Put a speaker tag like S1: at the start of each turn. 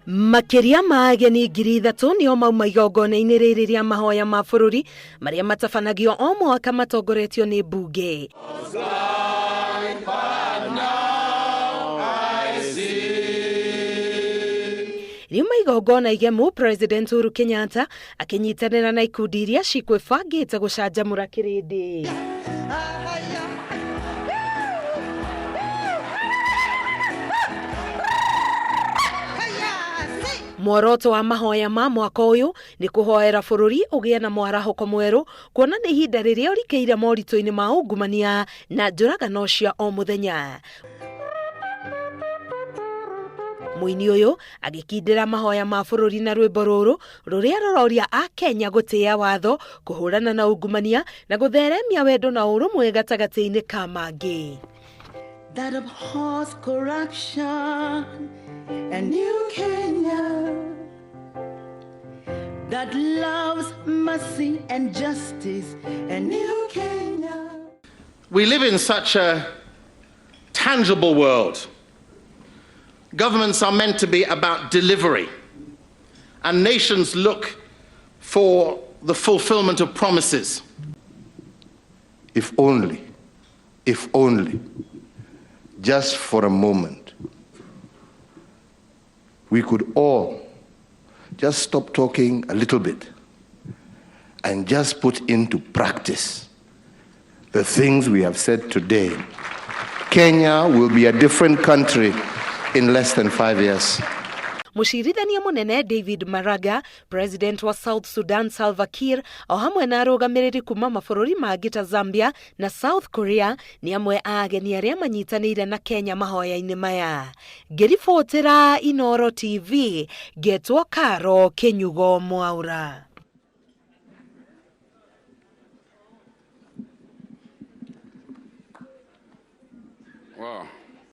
S1: Makiria ma ageni ngiri ithatu nio mauma igongona-ini riri ria mahoya ma bururi maria matabanagio o mwaka matongoretio ni mbunge. Riuma igongona Ugemu, President Uhuru Kenyatta akinyitanira na ikundi iria cikwibangite gucanjamura kirindi. Mworoto wa mahoya ma mwaka uyu ni kuhoera bururi ugie na miaraho mweru kuona ni ihinda riria urikeire morito-ini ma ungumania na njuragano cia o muthenya. Muini uyu agikindira mahoya ma bururi na rwimbo ruru ruria ruroria a Kenya gutia watho kuhurana na ungumania na gutheremia wendo na urumwe gatagati-ini ka mangi.
S2: That abhors corruption and new Kenya that loves mercy and justice and new Kenya.
S3: We live in such a tangible world. Governments are meant to be about delivery, and nations look for the fulfillment of promises.
S4: If only, just for a moment, we could all just stop talking a little bit and just put into practice the things we have said today. Kenya will be a different country in less than 5 years.
S1: Mucirithania munene David Maraga, President wa South Sudan Salva Kiir, o hamwe na arugamiriri kuma mabururi mangi ta Zambia na South Korea ni amwe a ageni aria manyitanire na Kenya mahoya-ini maya. Ngiribotera Inooro TV, getwo Karo Kenyugo Mwaura.
S5: Wow.